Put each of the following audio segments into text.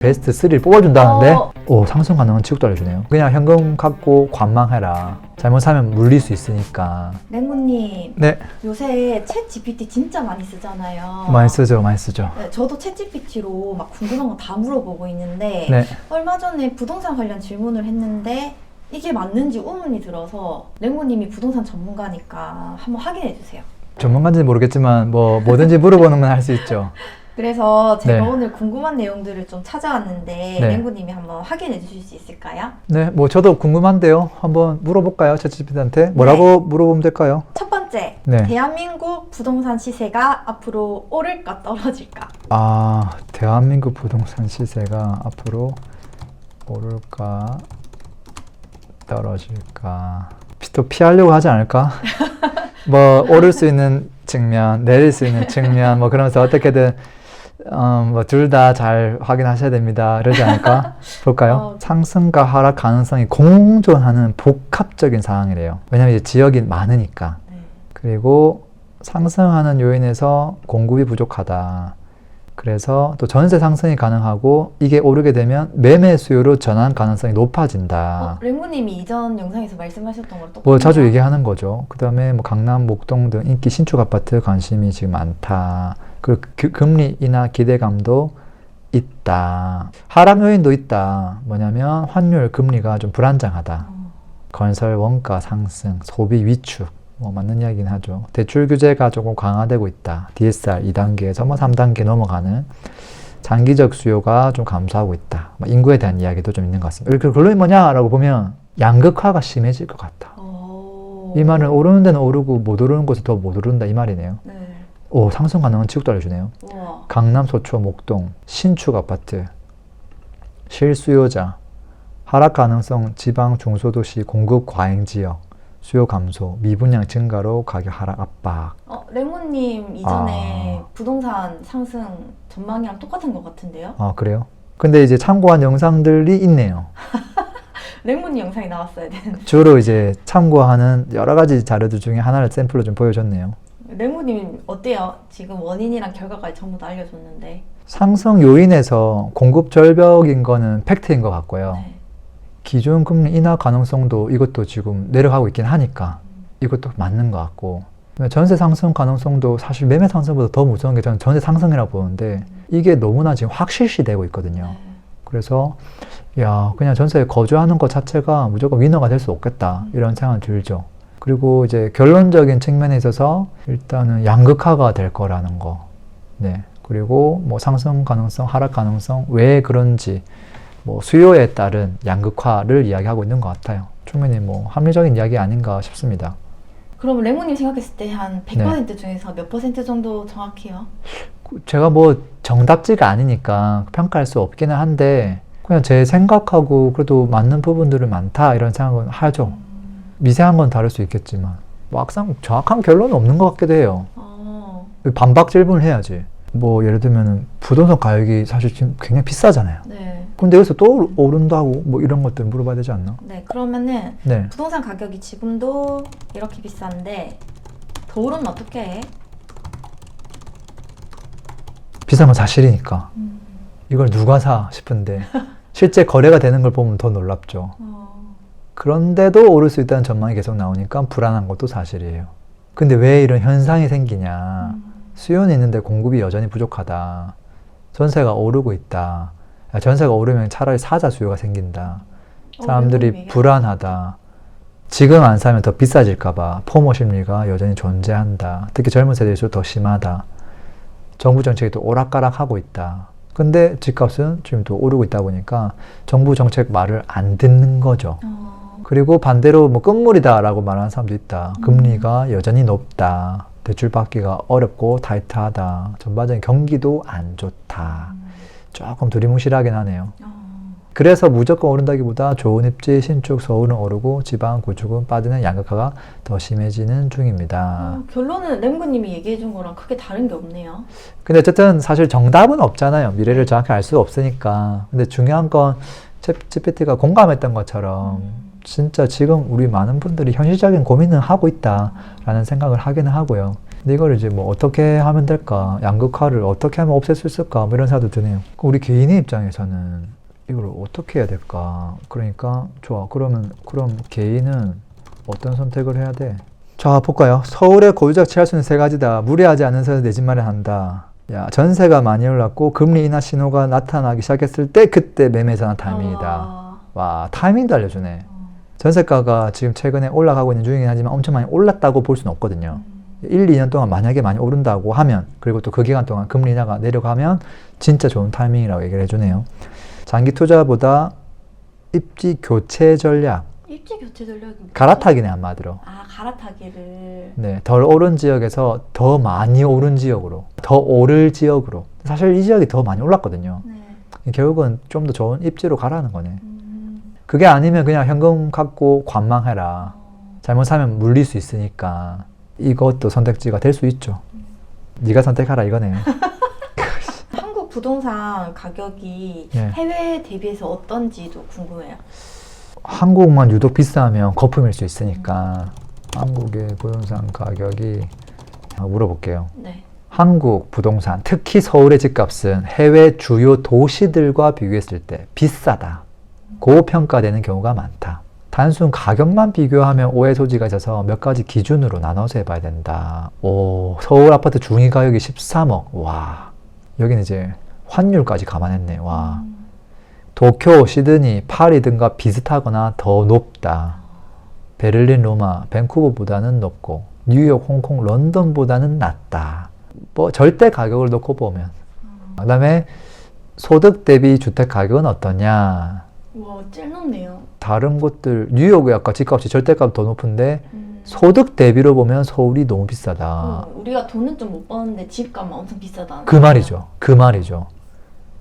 베스트 3를 뽑아준다는데 오, 상승 가능한 지역도 알려주네요. 그냥 현금 갖고 관망해라. 잘못 사면 물릴 수 있으니까. 랭구님, 네, 요새 챗 GPT 진짜 많이 쓰잖아요. 많이 쓰죠, 많이 쓰죠. 네, 저도 챗 GPT로 막 궁금한 거 다 물어보고 있는데 네, 얼마 전에 부동산 관련 질문을 했는데 이게 맞는지 의문이 들어서 랭구님이 부동산 전문가니까 한번 확인해 주세요. 전문가인지는 모르겠지만 뭐 뭐든지 물어보는 건 할 수 있죠. 그래서 제가 네. 오늘 궁금한 내용들을 좀 찾아왔는데 네. 랭구님이 한번 확인해 주실 수 있을까요? 네, 뭐 저도 궁금한데요. 한번 물어볼까요, 챗GPT한테? 뭐라고 물어보면 될까요? 첫 번째, 네. 대한민국 부동산 시세가 앞으로 오를까 떨어질까? 아, 대한민국 부동산 시세가 앞으로 오를까 떨어질까? 또 피하려고 하지 않을까? 뭐 오를 수 있는 측면, 내릴 수 있는 측면, 뭐 그러면서 어떻게든 뭐 둘 다 잘 확인하셔야 됩니다. 이러지 않을까? 볼까요? 상승과 하락 가능성이 공존하는 복합적인 상황이래요. 왜냐면 이제 지역이 많으니까. 그리고 상승하는 요인에서 공급이 부족하다. 그래서 또 전세 상승이 가능하고 이게 오르게 되면 매매 수요로 전환 가능성이 높아진다. 랭구님이 이전 영상에서 말씀하셨던 거랑 똑같아요. 뭐 자주 얘기하는 거죠. 그 다음에 뭐 강남, 목동 등 인기 신축 아파트 관심이 지금 많다. 그리고 금리 인하 기대감도 있다. 하락 요인도 있다. 뭐냐면 환율, 금리가 좀 불안정하다. 건설 원가 상승, 소비 위축. 뭐 맞는 이야기긴 하죠. 대출 규제가 조금 강화되고 있다. DSR 2단계에서 뭐 3단계 넘어가는 장기적 수요가 좀 감소하고 있다. 뭐 인구에 대한 이야기도 좀 있는 것 같습니다. 그 결론이 뭐냐라고 보면 양극화가 심해질 것 같다. 이 말은 오르는 데는 오르고 못 오르는 곳에 더 못 오른다 이 말이네요. 네. 오, 상승 가능한 지역도 알려주네요. 우와. 강남, 서초, 목동, 신축 아파트, 실수요자, 하락 가능성 지방 중소도시 공급 과잉 지역, 수요 감소, 미분양 증가로 가격 하락 압박. 랭구님 이전에 부동산 상승 전망이랑 똑같은 것 같은데요? 아, 그래요? 근데 이제 참고한 영상들이 있네요. 랭구님 영상이 나왔어야 되는데. 주로 이제 참고하는 여러 가지 자료들 중에 하나를 샘플로 좀 보여줬네요. 랭구님 어때요? 지금 원인이랑 결과까지 전부 다 알려줬는데. 상승 요인에서 공급 절벽인 거는 팩트인 것 같고요. 네. 기준 금리 인하 가능성도 이것도 지금 내려가고 있긴 하니까 이것도 맞는 것 같고, 전세 상승 가능성도 사실 매매 상승보다 더 무서운 게 저는 전세 상승이라고 보는데 이게 너무나 지금 확실시 되고 있거든요. 그래서 야, 그냥 전세에 거주하는 것 자체가 무조건 위너가 될 수 없겠다 이런 생각이 들죠. 그리고 이제 결론적인 측면에 있어서 일단은 양극화가 될 거라는 거. 네. 그리고 뭐 상승 가능성, 하락 가능성, 왜 그런지 뭐 수요에 따른 양극화를 이야기하고 있는 것 같아요. 충분히 뭐 합리적인 이야기 아닌가 싶습니다. 그럼 랭구님 생각했을 때 한 100% 중에서 몇 퍼센트 정도 정확해요? 제가 뭐 정답지가 아니니까 평가할 수 없기는 한데 그냥 제 생각하고 그래도 맞는 부분들은 많다 이런 생각은 하죠. 미세한 건 다를 수 있겠지만 막상 정확한 결론은 없는 것 같기도 해요. 반박 질문을 해야지. 뭐 예를 들면 부동산 가격이 사실 지금 굉장히 비싸잖아요. 네. 근데 여기서 또 오른다고 뭐 이런 것들 물어봐야 되지 않나? 네, 그러면은 네. 부동산 가격이 지금도 이렇게 비싼데 더 오르면 어떡해? 비싼 건 사실이니까 이걸 누가 사 싶은데 실제 거래가 되는 걸 보면 더 놀랍죠. 그런데도 오를 수 있다는 전망이 계속 나오니까 불안한 것도 사실이에요. 근데 왜 이런 현상이 생기냐? 수요는 있는데 공급이 여전히 부족하다. 전세가 오르고 있다. 전세가 오르면 차라리 사자 수요가 생긴다. 사람들이 불안하다. 지금 안 사면 더 비싸질까봐 포모 심리가 여전히 존재한다. 특히 젊은 세대일수록 더 심하다. 정부 정책이 또 오락가락하고 있다. 근데 집값은 지금 또 오르고 있다 보니까 정부 정책 말을 안 듣는 거죠. 그리고 반대로 뭐 끝물이다 라고 말하는 사람도 있다. 금리가 여전히 높다. 대출 받기가 어렵고 타이트하다. 전반적인 경기도 안 좋다. 조금 두리뭉실하긴 하네요. 그래서 무조건 오른다기보다 좋은 입지, 신축, 서울은 오르고 지방, 구축은 빠지는 양극화가 더 심해지는 중입니다. 결론은 랭구님이 얘기해 준 거랑 크게 다른 게 없네요. 근데 어쨌든 사실 정답은 없잖아요. 미래를 정확히 알 수 없으니까. 근데 중요한 건 GPT가 공감했던 것처럼 진짜 지금 우리 많은 분들이 현실적인 고민을 하고 있다라는 생각을 하기는 하고요. 근데 이걸 이제 뭐 어떻게 하면 될까? 양극화를 어떻게 하면 없앨 수 있을까? 뭐 이런 생각도 드네요. 우리 개인의 입장에서는 이걸 어떻게 해야 될까? 그러니까 좋아. 그럼 개인은 어떤 선택을 해야 돼? 자, 볼까요? 서울에 고유적 취할 수 있는 세 가지다. 무리하지 않은 선에서 내 집 마련한다. 야, 전세가 많이 올랐고 금리 인하 신호가 나타나기 시작했을 때 그때 매매 전환 타이밍이다. 와, 타이밍도 알려주네. 전세가가 지금 최근에 올라가고 있는 중이긴 하지만 엄청 많이 올랐다고 볼 수는 없거든요. 1, 2년 동안 만약에 많이 오른다고 하면, 그리고 또 그 기간 동안 금리 인하가 내려가면 진짜 좋은 타이밍이라고 얘기를 해주네요. 장기 투자보다 입지 교체 전략. 입지 교체 전략이 갈아타기네, 한마디로. 아, 갈아타기를. 네, 덜 오른 지역에서 더 많이 오른 지역으로, 더 오를 지역으로. 사실 이 지역이 더 많이 올랐거든요. 네. 결국은 좀 더 좋은 입지로 가라는 거네. 그게 아니면 그냥 현금 갖고 관망해라. 잘못 사면 물릴 수 있으니까 이것도 선택지가 될 수 있죠. 네가 선택하라 이거네요. 한국 부동산 가격이 네. 해외 대비해서 어떤지도 궁금해요. 한국만 유독 비싸면 거품일 수 있으니까 한국의 부동산 가격이 물어볼게요. 네. 한국 부동산, 특히 서울의 집값은 해외 주요 도시들과 비교했을 때 비싸다, 고평가되는 경우가 많다. 단순 가격만 비교하면 오해 소지가 있어서 몇 가지 기준으로 나눠서 해봐야 된다. 오, 서울 아파트 중위 가격이 13억. 와, 여기는 이제 환율까지 감안했네. 와, 도쿄, 시드니, 파리 등과 비슷하거나 더 높다. 베를린, 로마, 밴쿠버보다는 높고 뉴욕, 홍콩, 런던보다는 낮다. 뭐 절대 가격을 놓고 보면. 그 다음에 소득 대비 주택 가격은 어떠냐. 와, 제일 높네요. 다른 곳들, 뉴욕이 아까 집값이 절대값 더 높은데 소득 대비로 보면 서울이 너무 비싸다. 우리가 돈은 좀 못 버는데 집값만 엄청 비싸다. 그 말이죠. 그 말이죠.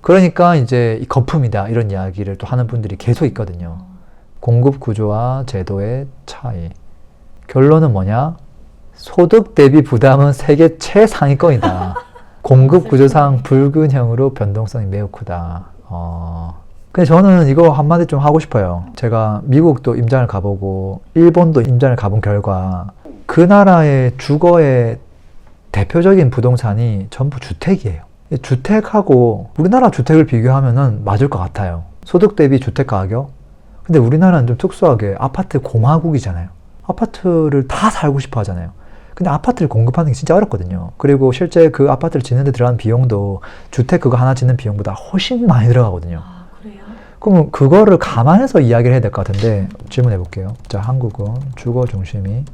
그러니까 이제 이 거품이다 이런 이야기를 또 하는 분들이 계속 있거든요. 공급 구조와 제도의 차이. 결론은 뭐냐? 소득 대비 부담은 세계 최상위권이다. 공급 구조상 불균형으로 변동성이 매우 크다. 근데 저는 이거 한마디 좀 하고 싶어요. 제가 미국도 임장을 가보고 일본도 임장을 가본 결과 그 나라의 주거의 대표적인 부동산이 전부 주택이에요. 주택하고 우리나라 주택을 비교하면은 맞을 것 같아요. 소득 대비 주택 가격? 근데 우리나라는 좀 특수하게 아파트 공화국이잖아요. 아파트를 다 살고 싶어 하잖아요. 근데 아파트를 공급하는 게 진짜 어렵거든요. 그리고 실제 그 아파트를 짓는 데 들어가는 비용도 주택 그거 하나 짓는 비용보다 훨씬 많이 들어가거든요. 아, 그래요? 그럼 그거를 감안해서 이야기를 해야 될 것 같은데 질문해 볼게요. 자, 한국은 주거 중심이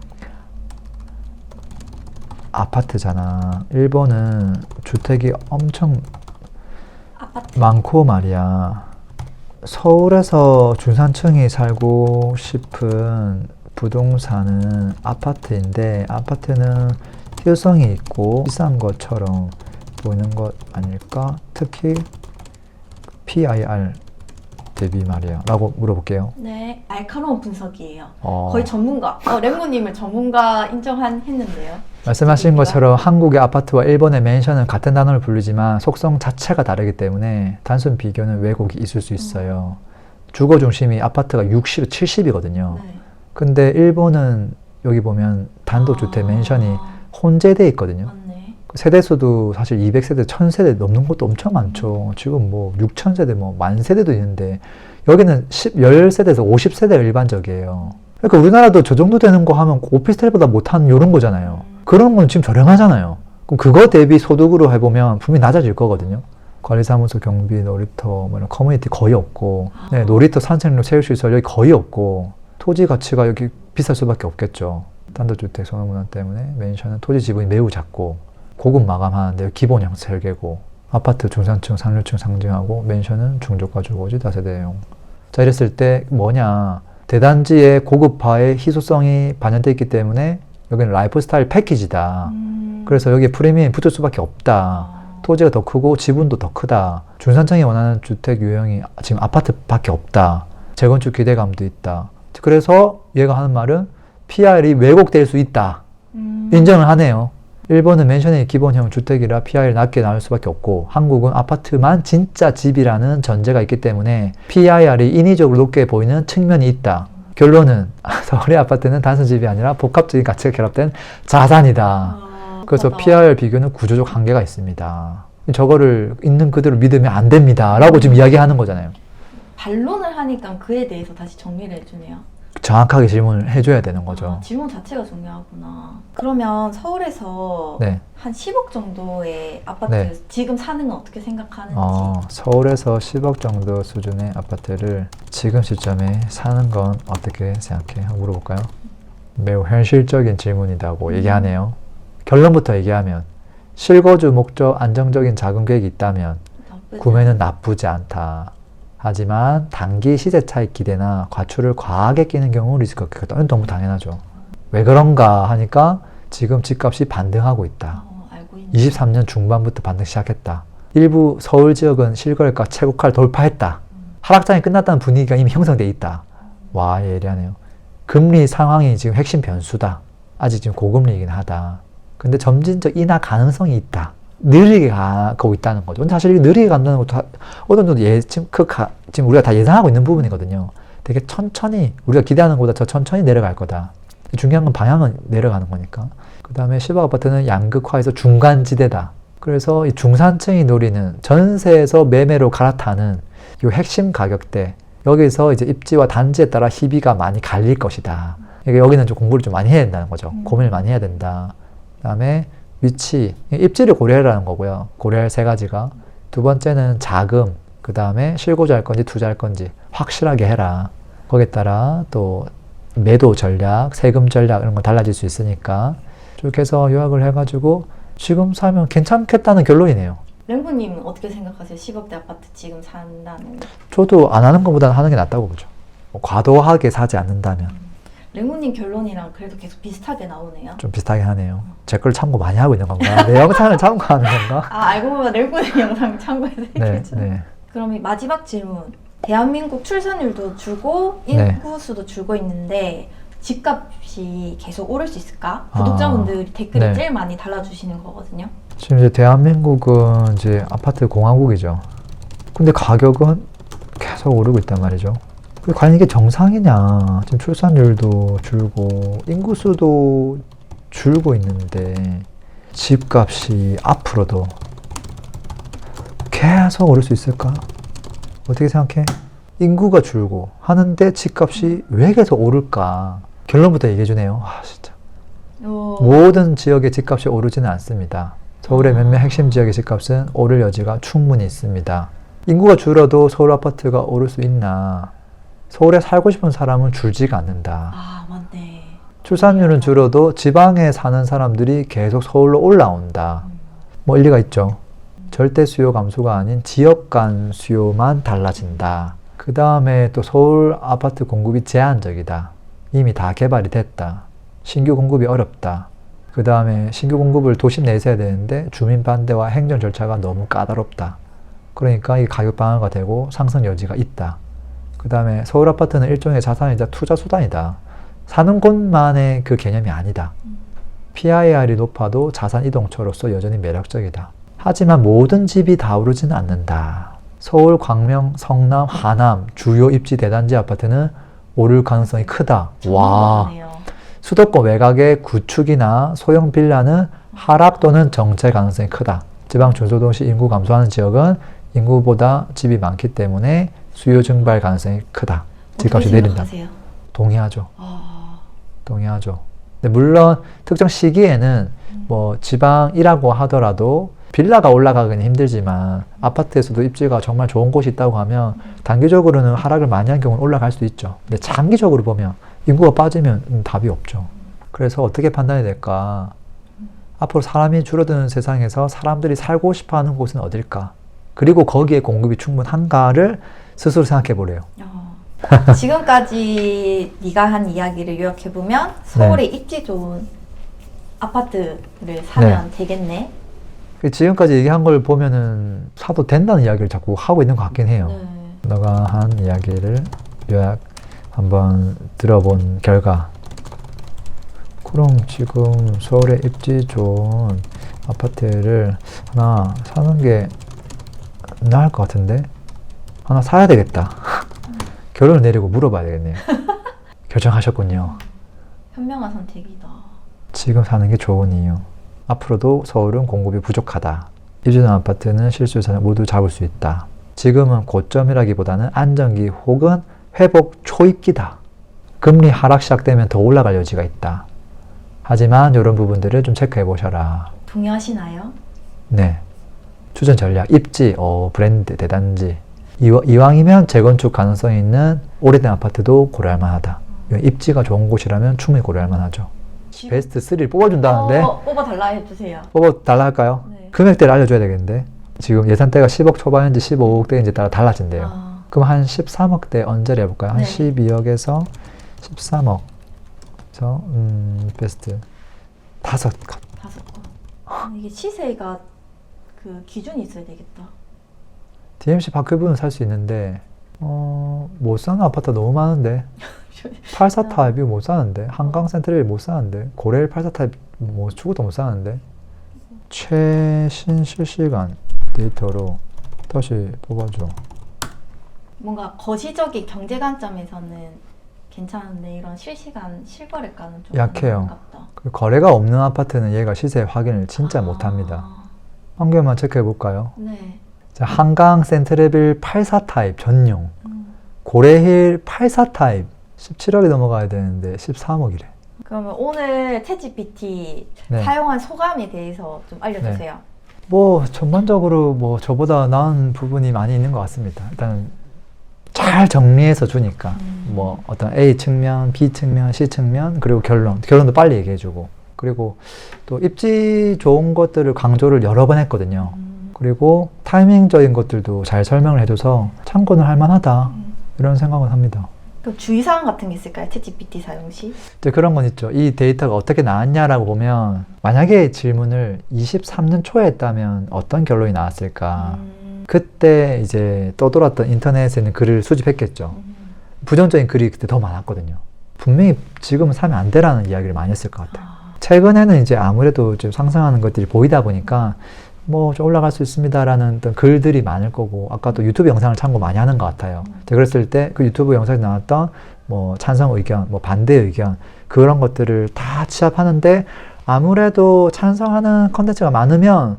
아파트잖아. 일본은 주택이 엄청 아파트. 많고 말이야. 서울에서 중산층이 살고 싶은 부동산은 아파트인데 아파트는 효율성이 있고 비싼 것처럼 보이는 것 아닐까? 특히 PIR 대비 말이야 라고 물어볼게요. 네, 날카로운 분석이에요. 어, 거의 전문가. 랭모님을 전문가 했는데요. 말씀하신 것처럼 한국의 아파트와 일본의 맨션은 같은 단어를 부르지만 속성 자체가 다르기 때문에 단순 비교는 왜곡이 있을 수 있어요. 주거 중심이 아파트가 60, 70이거든요. 네. 근데 일본은 여기 보면 단독주택 맨션이 혼재돼 있거든요. 맞네. 세대수도 사실 200세대, 1000세대 넘는 것도 엄청 많죠. 지금 뭐 6000세대, 뭐 만세대도 있는데 여기는 10세대에서 50세대가 일반적이에요. 그러니까 우리나라도 저 정도 되는 거 하면 오피스텔보다 못한 이런 거잖아요. 그런 건 지금 저렴하잖아요. 그럼 그거 대비 소득으로 해보면 분명히 낮아질 거거든요. 관리사무소, 경비, 놀이터, 뭐 이런 커뮤니티 거의 없고, 네, 놀이터, 산책로, 체육시설 여기 거의 없고, 토지 가치가 여기 비쌀 수밖에 없겠죠. 단독주택 선호문화 때문에 맨션은 토지 지분이 매우 작고 고급 마감하는데 기본 형태 설계고, 아파트 중산층, 상류층 상징하고 맨션은 중저가 주거지 다세대용. 자, 이랬을 때 뭐냐, 대단지의 고급화의 희소성이 반영되어 있기 때문에 여기는 라이프스타일 패키지다. 그래서 여기에 프리미엄이 붙을 수밖에 없다. 토지가 더 크고 지분도 더 크다. 중산층이 원하는 주택 유형이 지금 아파트밖에 없다. 재건축 기대감도 있다. 그래서 얘가 하는 말은 PR이 왜곡될 수 있다. 인정을 하네요. 일본은 맨션의 기본형 주택이라 PR이 낮게 나올 수밖에 없고 한국은 아파트만 진짜 집이라는 전제가 있기 때문에 PIR이 인위적으로 높게 보이는 측면이 있다. 결론은 서울의 아파트는 단순 집이 아니라 복합적인 가치가 결합된 자산이다. 그래서 답답하다. PR 비교는 구조적 한계가 있습니다. 저거를 있는 그대로 믿으면 안 됩니다. 라고 지금 이야기하는 거잖아요. 반론을 하니까 그에 대해서 다시 정리를 해주네요. 정확하게 질문을 해줘야 되는 거죠. 아, 질문 자체가 중요하구나. 그러면 서울에서 네. 한 10억 정도의 아파트 네. 지금 사는 건 어떻게 생각하는지. 서울에서 10억 정도 수준의 아파트를 지금 시점에 사는 건 어떻게 생각해? 한번 물어볼까요? 매우 현실적인 질문이라고 얘기하네요. 결론부터 얘기하면 실거주 목적 안정적인 자금 계획이 있다면 나쁘지 구매는 나쁘지 않다. 하지만 단기 시세 차익 기대나 과추를 과하게 끼는 경우 리스크가 크다. 너무 당연하죠. 왜 그런가 하니까 지금 집값이 반등하고 있다. 알고 있는 23년 중반부터 반등 시작했다. 일부 서울 지역은 실거래가 최고가를 돌파했다. 하락장이 끝났다는 분위기가 이미 형성돼 있다. 와, 예리하네요. 금리 상황이 지금 핵심 변수다. 아직 지금 고금리이긴 하다. 근데 점진적 인하 가능성이 있다. 느리게 가고 있다는 거죠. 사실 이게 느리게 간다는 것도 어느 정도 지금 우리가 다 예상하고 있는 부분이거든요. 되게 천천히, 우리가 기대하는 것보다 더 천천히 내려갈 거다. 중요한 건 방향은 내려가는 거니까. 그 다음에 10억 아파트는 양극화에서 중간지대다. 그래서 이 중산층이 노리는 전세에서 매매로 갈아타는 이 핵심 가격대, 여기서 이제 입지와 단지에 따라 희비가 많이 갈릴 것이다. 그러니까 여기는 좀 공부를 좀 많이 해야 된다는 거죠. 고민을 많이 해야 된다. 그 다음에 위치, 입지를 고려하라는 거고요. 고려할 세 가지가. 두 번째는 자금, 그 다음에 실거주할 건지 투자할 건지 확실하게 해라. 거기에 따라 또 매도 전략, 세금 전략 이런 거 달라질 수 있으니까 쭉 해서 요약을 해가지고 지금 사면 괜찮겠다는 결론이네요. 랭구님은 어떻게 생각하세요? 10억대 아파트 지금 산다는. 저도 안 하는 것보다는 하는 게 낫다고 보죠. 과도하게 사지 않는다면. 랭구님 결론이랑 그래도 계속 비슷하게 나오네요. 좀 비슷하게 하네요. 제 걸 참고 많이 하고 있는 건가? 내 영상을 참고하는 건가? 아, 알고 보면 랭구님 영상 참고해서 네, 얘기해줘. 네. 그럼 이 마지막 질문. 대한민국 출산율도 줄고 네. 인구 수도 줄고 있는데 집값이 계속 오를 수 있을까? 아, 구독자분들이 댓글을 네. 제일 많이 달아주시는 거거든요. 지금 이제 대한민국은 이제 아파트 공화국이죠. 근데 가격은 계속 오르고 있단 말이죠. 과연 이게 정상이냐? 지금 출산율도 줄고 인구수도 줄고 있는데 집값이 앞으로도 계속 오를 수 있을까? 어떻게 생각해? 인구가 줄고 하는데 집값이 왜 계속 오를까? 결론부터 얘기해주네요. 아, 진짜. 모든 지역의 집값이 오르지는 않습니다. 서울의 몇몇 핵심 지역의 집값은 오를 여지가 충분히 있습니다. 인구가 줄어도 서울 아파트가 오를 수 있나? 서울에 살고 싶은 사람은 줄지가 않는다. 아, 맞네. 출산율은 줄어도 지방에 사는 사람들이 계속 서울로 올라온다. 뭐 일리가 있죠. 절대 수요 감소가 아닌 지역 간 수요만 달라진다. 그 다음에 또 서울 아파트 공급이 제한적이다. 이미 다 개발이 됐다. 신규 공급이 어렵다. 그 다음에 신규 공급을 도심 내에서 해야 되는데 주민 반대와 행정 절차가 너무 까다롭다. 그러니까 이 가격 방어가 되고 상승 여지가 있다. 그 다음에 서울 아파트는 일종의 자산이자 투자 수단이다. 사는 곳만의 그 개념이 아니다. PIR이 높아도 자산 이동처로서 여전히 매력적이다. 하지만 모든 집이 다 오르지는 않는다. 서울, 광명, 성남, 하남 주요 입지 대단지 아파트는 오를 가능성이 크다. 와. 수도권 외곽의 구축이나 소형 빌라는 하락 또는 정체 가능성이 크다. 지방 중소도시 인구 감소하는 지역은 인구보다 집이 많기 때문에 수요 증발 가능성이 크다. 집값이 내린다. 동의하죠. 동의하죠. 근데 물론 특정 시기에는 뭐 지방이라고 하더라도 빌라가 올라가기는 힘들지만 아파트에서도 입지가 정말 좋은 곳이 있다고 하면 단기적으로는 하락을 많이 한 경우는 올라갈 수도 있죠. 근데 장기적으로 보면 인구가 빠지면 답이 없죠. 그래서 어떻게 판단이 될까? 앞으로 사람이 줄어드는 세상에서 사람들이 살고 싶어하는 곳은 어딜까? 그리고 거기에 공급이 충분한가를 스스로 생각해 보래요. 지금까지 네가 한 이야기를 요약해보면 서울에 입지 좋은 아파트를 사면 되겠네. 지금까지 얘기한 걸 보면은 사도 된다는 이야기를 자꾸 하고 있는 것 같긴 해요. 너가 한 이야기를 요약 한번 들어본 결과, 그럼 지금 서울에 입지 좋은 아파트를 하나 사는 게 나을 것 같은데? 하나 사야 되겠다. 결론을 내리고 물어봐야 되겠네요. 결정하셨군요. 현명한 선택이다. 지금 사는 게 좋은 이유. 앞으로도 서울은 공급이 부족하다. 입주된 아파트는 실수요자는 모두 잡을 수 있다. 지금은 고점이라기보다는 안정기 혹은 회복 초입기다. 금리 하락 시작되면 더 올라갈 여지가 있다. 하지만 이런 부분들을 좀 체크해 보셔라. 동의하시나요? 네. 추천 전략, 입지, 브랜드, 대단지. 이왕이면 재건축 가능성이 있는 오래된 아파트도 고려할 만하다. 입지가 좋은 곳이라면 충분히 고려할 만하죠. 베스트 3를 뽑아준다는데 뽑아달라 해주세요. 뽑아달라 할까요? 네. 금액대를 알려줘야 되겠는데 지금 예산대가 10억 초반인지 15억대인지 따라 달라진대요. 그럼 한 13억대 언저리 해볼까요? 한 네. 12억에서 13억. 그래서 베스트 5건. 5건. 이게 시세가 그 기준이 있어야 되겠다. DMC 바퀴부는 살 수 있는데 못 사는 아파트 너무 많은데 84 타입이 못 사는데 한강 센트럴 못 사는데 고레일 84 타입 뭐 죽어도 못 사는데 최신 실시간 데이터로 다시 뽑아줘. 뭔가 거시적인 경제 관점에서는 괜찮은데 이런 실시간 실거래가는 좀 약해요. 아깝다. 그 거래가 없는 아파트는 얘가 시세 확인을 진짜 못합니다. 한 개만 체크해 볼까요? 네. 자, 한강 센트레빌 84 타입 전용, 고레힐 84 타입 17억이 넘어가야 되는데 13억이래. 그러면 오늘 챗GPT 네. 사용한 소감에 대해서 좀 알려주세요. 뭐 전반적으로 뭐 저보다 나은 부분이 많이 있는 것 같습니다. 일단 잘 정리해서 주니까 뭐 어떤 A 측면, B 측면, C 측면 그리고 결론도 빨리 얘기해주고 그리고 또 입지 좋은 것들을 강조를 여러 번 했거든요. 그리고 타이밍적인 것들도 잘 설명을 해줘서 참고는 할 만하다 이런 생각은 합니다. 그 주의사항 같은 게 있을까요? 챗GPT 사용 시? 이제 그런 건 있죠. 이 데이터가 어떻게 나왔냐라고 보면 만약에 질문을 23년 초에 했다면 어떤 결론이 나왔을까? 그때 이제 떠돌았던 인터넷에 있는 글을 수집했겠죠. 부정적인 글이 그때 더 많았거든요. 분명히 지금은 사면 안 되라는 이야기를 많이 했을 것 같아요. 최근에는 이제 아무래도 좀 상승하는 것들이 보이다 보니까 뭐 좀 올라갈 수 있습니다라는 어떤 글들이 많을 거고 아까 또 유튜브 영상을 참고 많이 하는 것 같아요. 그랬을 때 그 유튜브 영상에 나왔던 뭐 찬성 의견, 뭐 반대 의견 그런 것들을 다 취합하는데 아무래도 찬성하는 컨텐츠가 많으면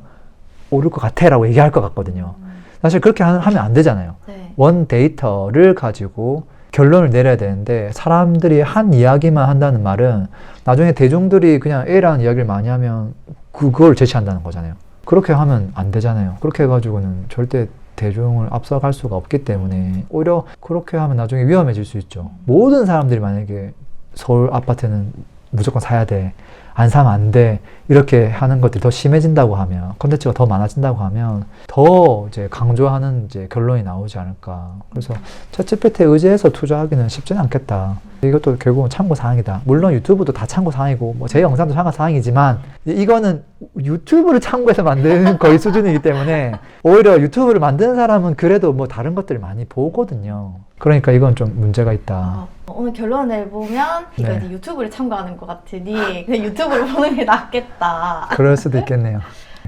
오를 것 같아라고 얘기할 것 같거든요. 사실 그렇게 하면 안 되잖아요. 네. 원 데이터를 가지고 결론을 내려야 되는데 사람들이 한 이야기만 한다는 말은 나중에 대중들이 그냥 A라는 이야기를 많이 하면 그걸 제시한다는 거잖아요. 그렇게 하면 안 되잖아요. 그렇게 해가지고는 절대 대중을 앞서갈 수가 없기 때문에 오히려 그렇게 하면 나중에 위험해질 수 있죠. 모든 사람들이 만약에 서울 아파트는 무조건 사야 돼, 안 사면 안 돼 이렇게 하는 것들이 더 심해진다고 하면 컨텐츠가 더 많아진다고 하면 더 이제 강조하는 이제 결론이 나오지 않을까. 그래서 챗GPT에 의지해서 투자하기는 쉽지는 않겠다. 이것도 결국은 참고 사항이다. 물론 유튜브도 다 참고 사항이고 뭐 제 영상도 참고 사항이지만 이거는 유튜브를 참고해서 만드는 거의 수준이기 때문에 오히려 유튜브를 만드는 사람은 그래도 뭐 다른 것들을 많이 보거든요. 그러니까 이건 좀 문제가 있다. 오늘 결론을 보면 이거 네. 이제 유튜브를 참고하는 것 같으니 그냥 유튜브를 보는 게 낫겠다. 그럴 수도 있겠네요.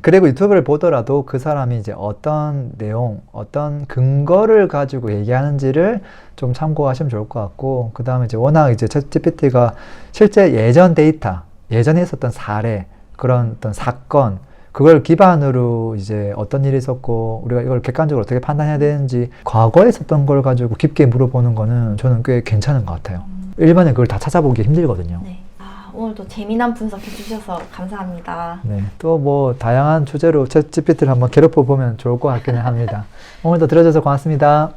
그리고 유튜브를 보더라도 그 사람이 이제 어떤 내용, 어떤 근거를 가지고 얘기하는지를 좀 참고하시면 좋을 것 같고, 그 다음에 이제 워낙 이제 챗GPT가 실제 예전 데이터, 예전에 있었던 사례, 그런 어떤 사건, 그걸 기반으로 이제 어떤 일이 있었고, 우리가 이걸 객관적으로 어떻게 판단해야 되는지, 과거에 있었던 걸 가지고 깊게 물어보는 거는 저는 꽤 괜찮은 것 같아요. 일반에 그걸 다 찾아보기 힘들거든요. 네. 오늘도 재미난 분석해 주셔서 감사합니다. 네, 또 뭐 다양한 주제로 챗GPT를 한번 괴롭혀 보면 좋을 것 같기는 합니다. 오늘도 들어줘서 고맙습니다.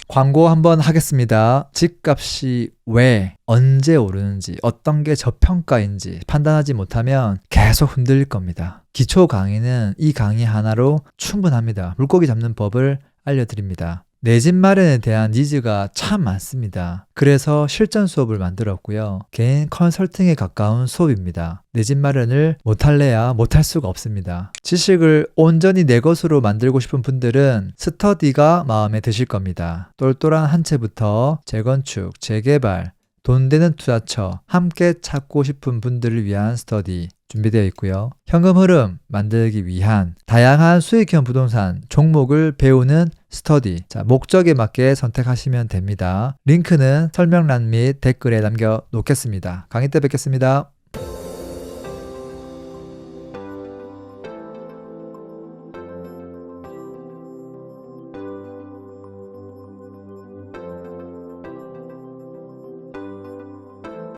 광고 한번 하겠습니다. 집값이 왜, 언제 오르는지, 어떤 게 저평가인지 판단하지 못하면 계속 흔들릴 겁니다. 기초 강의는 이 강의 하나로 충분합니다. 물고기 잡는 법을 알려드립니다. 내 집 마련에 대한 니즈가 참 많습니다. 그래서 실전 수업을 만들었고요. 개인 컨설팅에 가까운 수업입니다. 내 집 마련을 못할래야 못할 수가 없습니다. 지식을 온전히 내 것으로 만들고 싶은 분들은 스터디가 마음에 드실 겁니다. 똘똘한 한 채부터 재건축, 재개발, 돈 되는 투자처 함께 찾고 싶은 분들을 위한 스터디 준비되어 있고요. 현금 흐름 만들기 위한 다양한 수익형 부동산 종목을 배우는 스터디. 자, 목적에 맞게 선택하시면 됩니다. 링크는 설명란 및 댓글에 남겨 놓겠습니다. 강의 때 뵙겠습니다.